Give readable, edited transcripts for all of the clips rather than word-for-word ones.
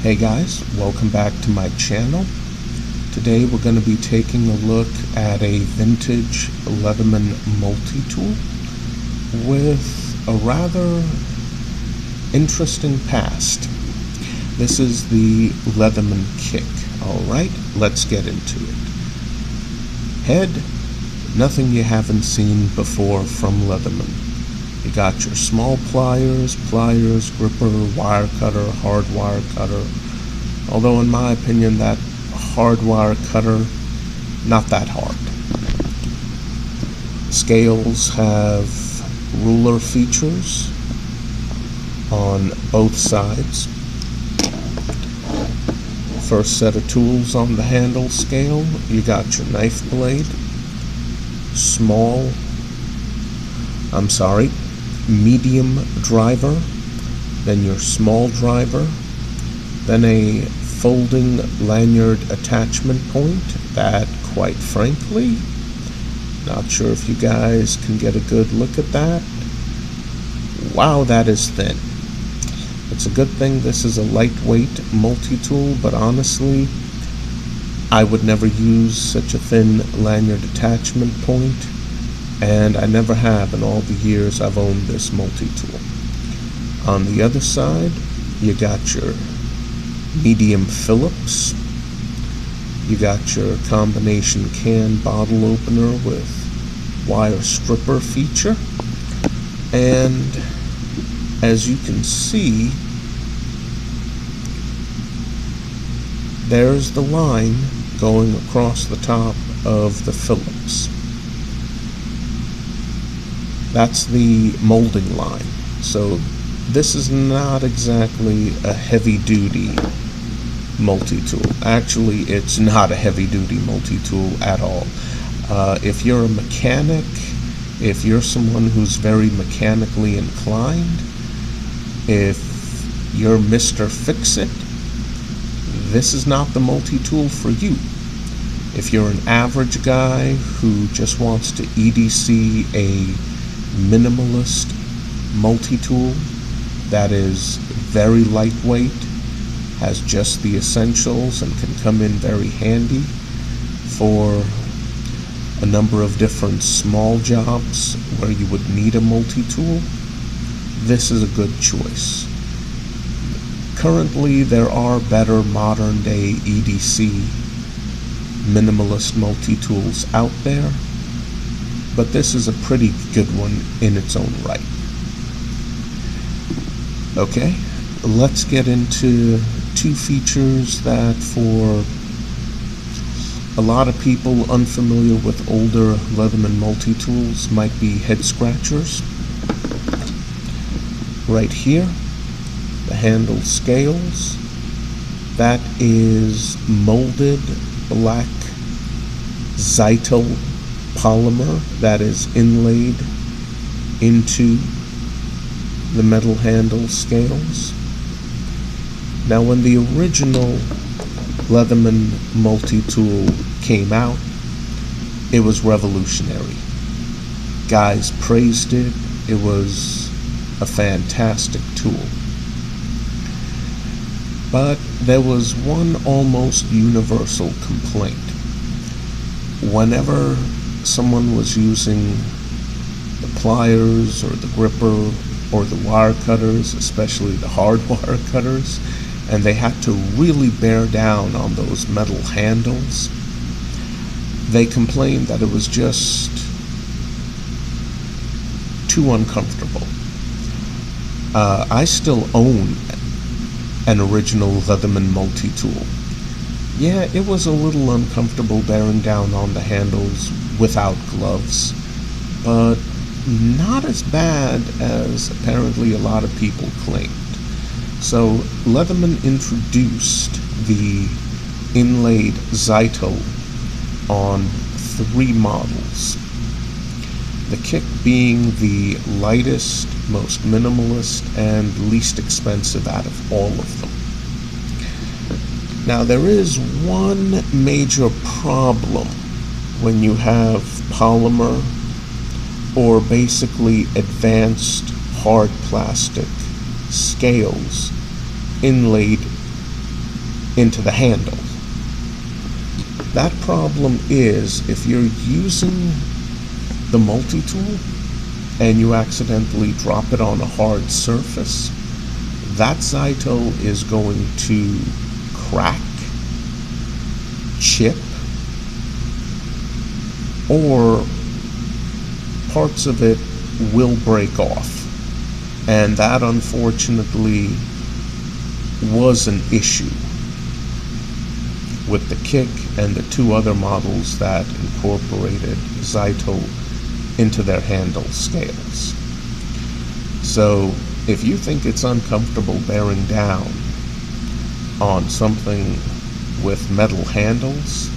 Hey guys, welcome back to my channel. Today we're going to be taking a look at a vintage Leatherman multi-tool with a rather interesting past. This is the Leatherman Kick. Alright, let's get into it. Head, nothing you haven't seen before from Leatherman. You got your small pliers, gripper, wire cutter, hard wire cutter. Although in my opinion that hard wire cutter, not that hard. Scales have ruler features on both sides. First set of tools on the handle scale, you got your knife blade, medium driver, then your small driver, then a folding lanyard attachment point that, quite frankly, not sure if you guys can get a good look at that. Wow, that is thin. It's a good thing this is a lightweight multi-tool, but honestly, I would never use such a thin lanyard attachment point, and I never have in all the years I've owned this multi-tool. On the other side, you got your medium Phillips, you got your combination can bottle opener with wire stripper feature, and as you can see, there's the line going across the top of the Phillips. That's the molding line. So this is not exactly a heavy-duty multi-tool. Actually, it's not a heavy-duty multi-tool at all. If you're a mechanic, if you're someone who's very mechanically inclined, if you're Mr. Fix-It, this is not the multi-tool for you. If you're an average guy who just wants to EDC a minimalist multi-tool that is very lightweight, has just the essentials, and can come in very handy for a number of different small jobs where you would need a multi-tool, this is a good choice. Currently, there are better modern-day EDC minimalist multi-tools out there, but this is a pretty good one in its own right. Okay, let's get into two features that, for a lot of people unfamiliar with older Leatherman multi-tools, might be head scratchers. Right here, the handle scales. That is molded black Zytel polymer that is inlaid into the metal handle scales. Now, when the original Leatherman multi-tool came out, it was revolutionary. Guys praised it. It was a fantastic tool. But there was one almost universal complaint. Whenever someone was using the pliers or the gripper or the wire cutters, especially the hard wire cutters, and they had to really bear down on those metal handles, they complained that it was just too uncomfortable. I still own an original Leatherman multi-tool. Yeah, it was a little uncomfortable bearing down on the handles without gloves, but not as bad as apparently a lot of people claimed. So Leatherman introduced the inlaid Zytel on 3 models. The Kick being the lightest, most minimalist, and least expensive out of all of them. Now, there is one major problem when you have polymer or basically advanced hard plastic scales inlaid into the handle. That problem is if you're using the multi-tool and you accidentally drop it on a hard surface, that Zyto is going to crack, chip, or parts of it will break off. And that unfortunately was an issue with the Kick and the two other models that incorporated Zyto into their handle scales. So if you think it's uncomfortable bearing down on something with metal handles,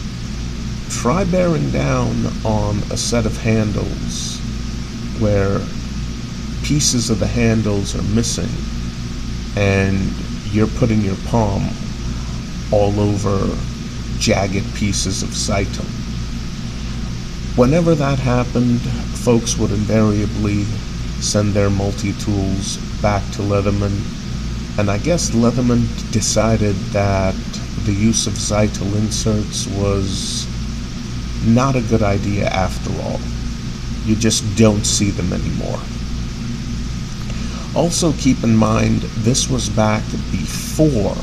try bearing down on a set of handles where pieces of the handles are missing and you're putting your palm all over jagged pieces of Zyto. Whenever that happened, folks would invariably send their multi-tools back to Leatherman, and I guess Leatherman decided that the use of Zyto inserts was not a good idea after all. You just don't see them anymore. Also keep in mind, this was back before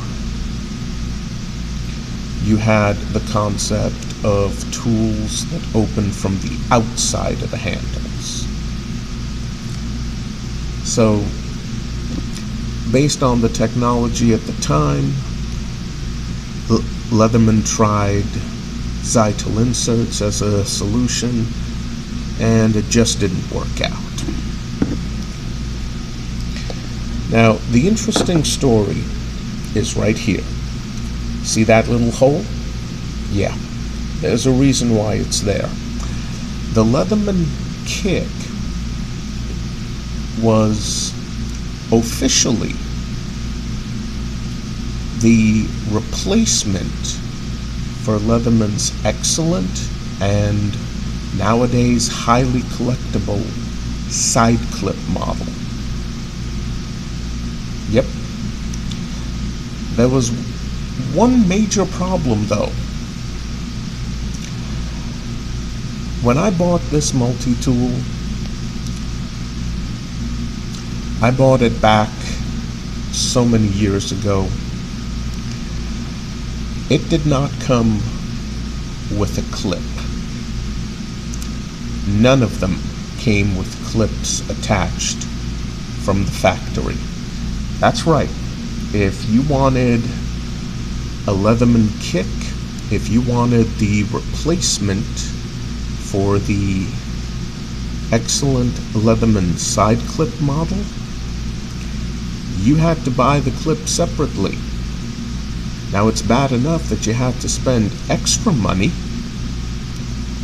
you had the concept of tools that open from the outside of the handles. So, based on the technology at the time, Leatherman tried Zyto inserts as a solution, and it just didn't work out. Now, the interesting story is right here. See that little hole? Yeah, there's a reason why it's there. The Leatherman Kick was officially the replacement for Leatherman's excellent and nowadays highly collectible side clip model. Yep. There was one major problem though. When I bought this multi-tool, I bought it back so many years ago. It did not come with a clip. None of them came with clips attached from the factory. That's right. If you wanted a Leatherman Kick, if you wanted the replacement for the excellent Leatherman side clip model, you had to buy the clip separately. Now it's bad enough that you had to spend extra money,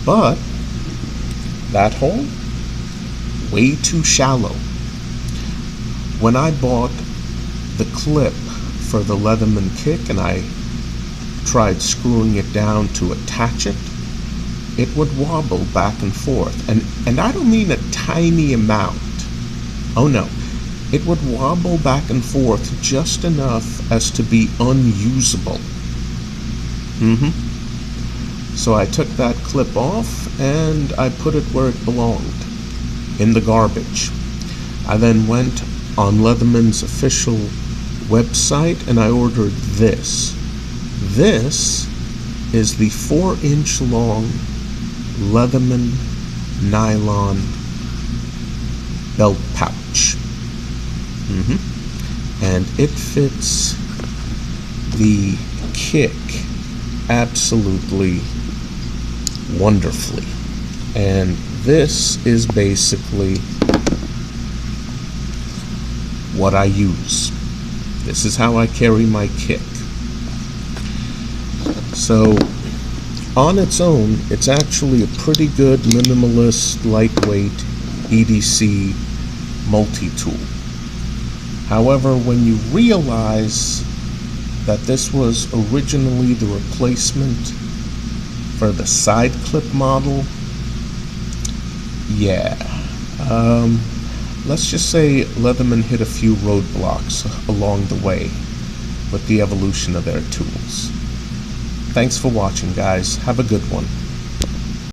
but that hole, way too shallow. When I bought the clip for the Leatherman Kick and I tried screwing it down to attach it, it would wobble back and forth. And I don't mean a tiny amount. Oh no. It would wobble back and forth just enough as to be unusable. So I took that clip off and I put it where it belonged, in the garbage. I then went on Leatherman's official website and I ordered this. This is the 4-inch long Leatherman nylon belt pouch. And it fits the Kick absolutely wonderfully. And this is basically what I use. This is how I carry my Kick. So on its own, it's actually a pretty good minimalist, lightweight EDC multi-tool. However, when you realize that this was originally the replacement for the side clip model, yeah, let's just say Leatherman hit a few roadblocks along the way. with the evolution of their tools. Thanks for watching, guys. Have a good one.